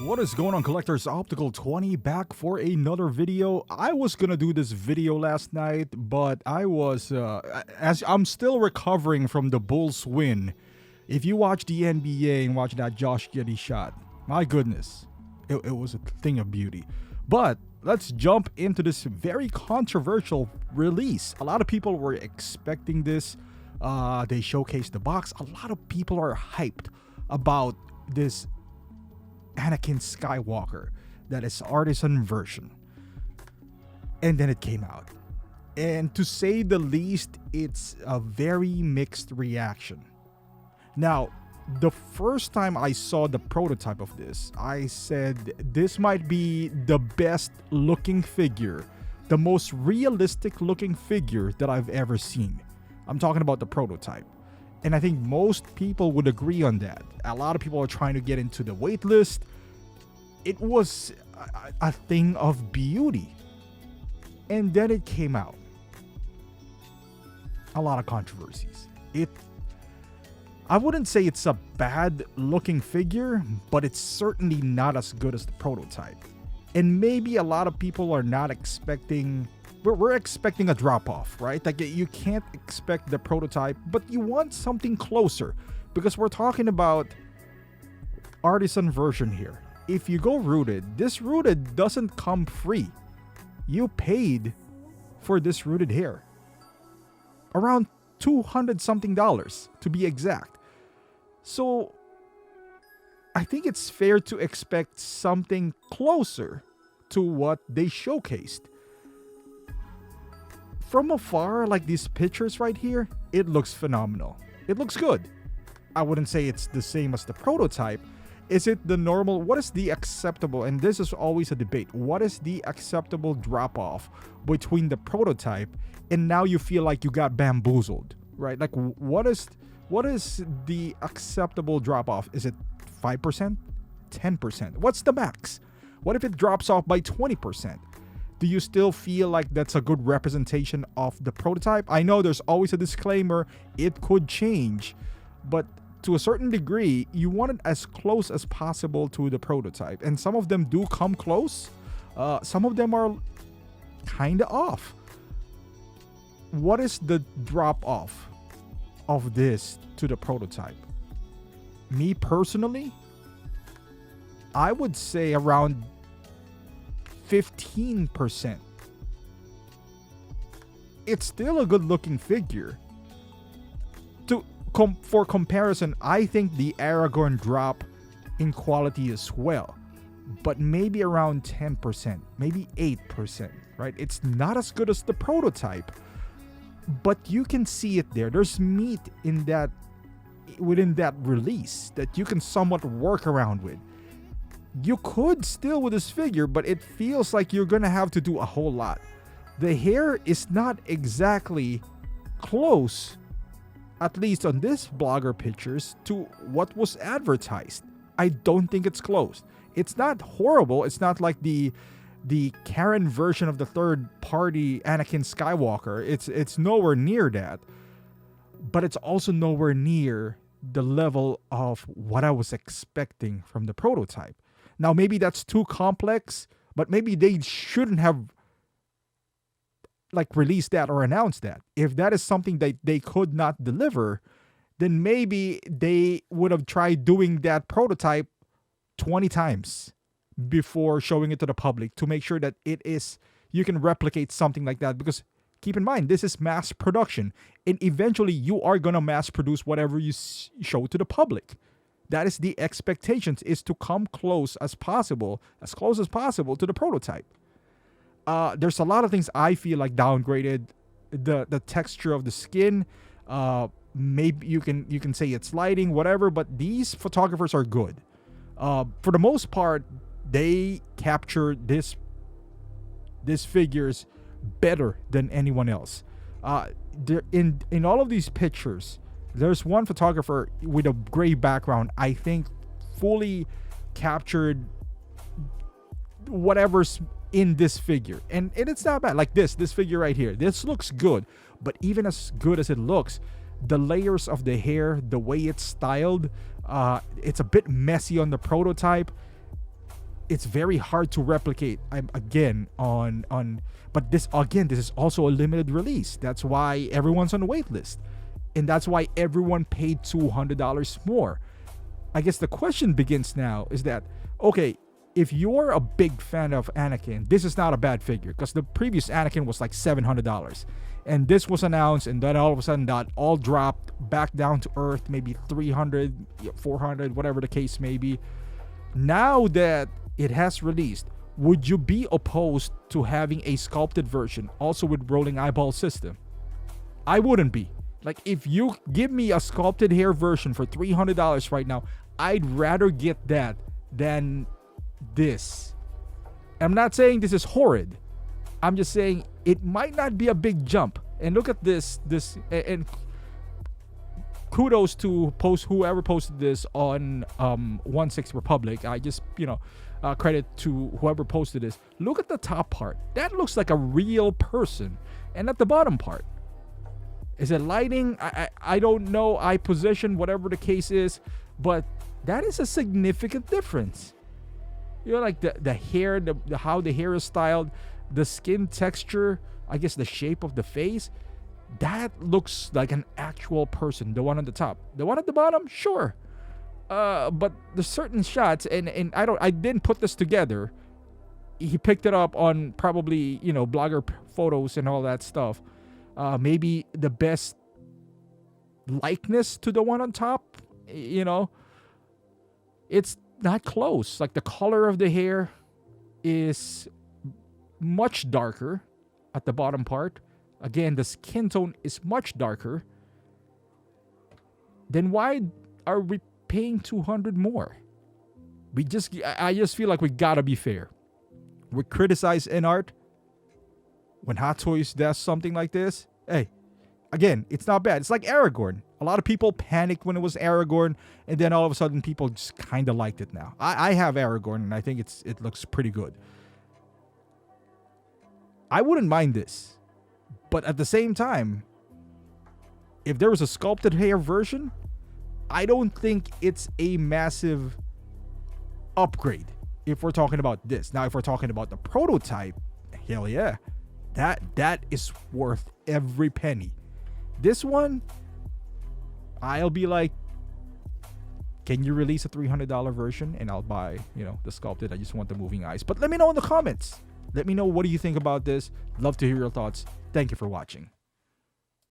What is going on, collectors? Optical 20 back for another video. I was gonna do this video last night, but I was as I'm still recovering from the Bulls win. If you watch the NBA and watch that Josh Giddey shot, my goodness, it was a thing of beauty. But let's jump into this very controversial release. A lot of people were expecting this. They showcased the box. A lot of people are hyped about this Anakin Skywalker, that is artisan version. And then it came out. And to say the least, it's a very mixed reaction. Now, the first time I saw the prototype of this, I said this might be the best looking figure, the most realistic looking figure that I've ever seen. I'm talking about the prototype. And I think most people would agree on that. A lot of people are trying to get into the wait list. It was a thing of beauty. And then it came out. A lot of controversies. I wouldn't say it's a bad looking figure, but it's certainly not as good as the prototype. And maybe a lot of people are not expecting... We're expecting a drop-off, right? Like, you can't expect the prototype, but you want something closer, because we're talking about artisan version here. If you go rooted, this rooted doesn't come free. You paid for this rooted hair. Around $200 something to be exact. So I think it's fair to expect something closer to what they showcased. From afar, like these pictures right here, it looks phenomenal. It looks good. I wouldn't say it's the same as the prototype. Is it the normal? What is the acceptable? And this is always a debate. What is the acceptable drop-off between the prototype and now you feel like you got bamboozled, right? Like, what is the acceptable drop-off? Is it 5%? 10%? What's the max? What if it drops off by 20%? Do you still feel like that's a good representation of the prototype? I know there's always a disclaimer, it could change, but to a certain degree, you want it as close as possible to the prototype. And some of them do come close. Some of them are kind of off. What is the drop-off of this to the prototype? Me personally, I would say around 15%. It's still a good looking figure. For comparison, I think the Aragorn drop in quality as well, but maybe around 10%, maybe 8%, right? It's not as good as the prototype, but you can see it there. There's meat in that, within that release, that you can somewhat work around with. You could still with this figure, but it feels like you're gonna have to do a whole lot. The hair is not exactly close, at least on this blogger pictures, to what was advertised. I don't think it's close. It's not horrible. It's not like the Karen version of the third party Anakin Skywalker. It's nowhere near that. But it's also nowhere near the level of what I was expecting from the prototype. Now, maybe that's too complex, but maybe they shouldn't have released that or announced that. If that is something that they could not deliver, then maybe they would have tried doing that prototype 20 times before showing it to the public to make sure that you can replicate something like that. Because keep in mind, this is mass production, and eventually you are going to mass produce whatever you show to the public. That is the expectations, is to come close as possible to the prototype. There's a lot of things I feel like downgraded. The texture of the skin, maybe you can say it's lighting, whatever, but these photographers are good. For the most part, they captured this figures better than anyone else. In all of these pictures, there's one photographer with a gray background, I think fully captured whatever's in this figure. And it's not bad. Like this figure right here. This looks good. But even as good as it looks, the layers of the hair, the way it's styled, it's a bit messy on the prototype. it's very hard to replicate. I'm again on but this is also a limited release. That's why everyone's on the wait list. And that's why everyone paid $200 more. I guess the question begins now is that, okay, if you're a big fan of Anakin, this is not a bad figure, because the previous Anakin was like $700. And this was announced, and then all of a sudden that all dropped back down to earth, maybe 300, 400, whatever the case may be. Now that it has released, would you be opposed to having a sculpted version also with rolling eyeball system? I wouldn't be. Like, if you give me a sculpted hair version for $300 right now, I'd rather get that than this. I'm not saying this is horrid. I'm just saying it might not be a big jump. And look at this, and kudos to whoever posted this on 16 Republic. I just, credit to whoever posted this. Look at the top part. That looks like a real person. And at the bottom part, is it lighting? I don't know. Eye position, whatever the case is, but that is a significant difference. Like the hair, the how the hair is styled, the skin texture, I guess the shape of the face, that looks like an actual person. The one on the top, the one at the bottom, sure. But there's certain shots, and I didn't put this together. He picked it up on probably blogger photos and all that stuff. Maybe the best likeness to the one on top, it's not close. Like, the color of the hair is much darker at the bottom part. Again, the skin tone is much darker. Then why are we paying $200 more? I just feel like we gotta be fair. We criticize InArt when Hot Toys does something like this. Hey, again, it's not bad. It's like Aragorn. A lot of people panicked when it was Aragorn, and then all of a sudden people just kind of liked it now. I have Aragorn, and I think it looks pretty good. I wouldn't mind this. But at the same time, if there was a sculpted hair version, I don't think it's a massive upgrade if we're talking about this. Now, if we're talking about the prototype, hell yeah. That is worth every penny. This one, I'll be like, can you release a $300 version? And I'll buy, the sculpted. I just want the moving eyes. But let me know in the comments. Let me know, what do you think about this? Love to hear your thoughts. Thank you for watching.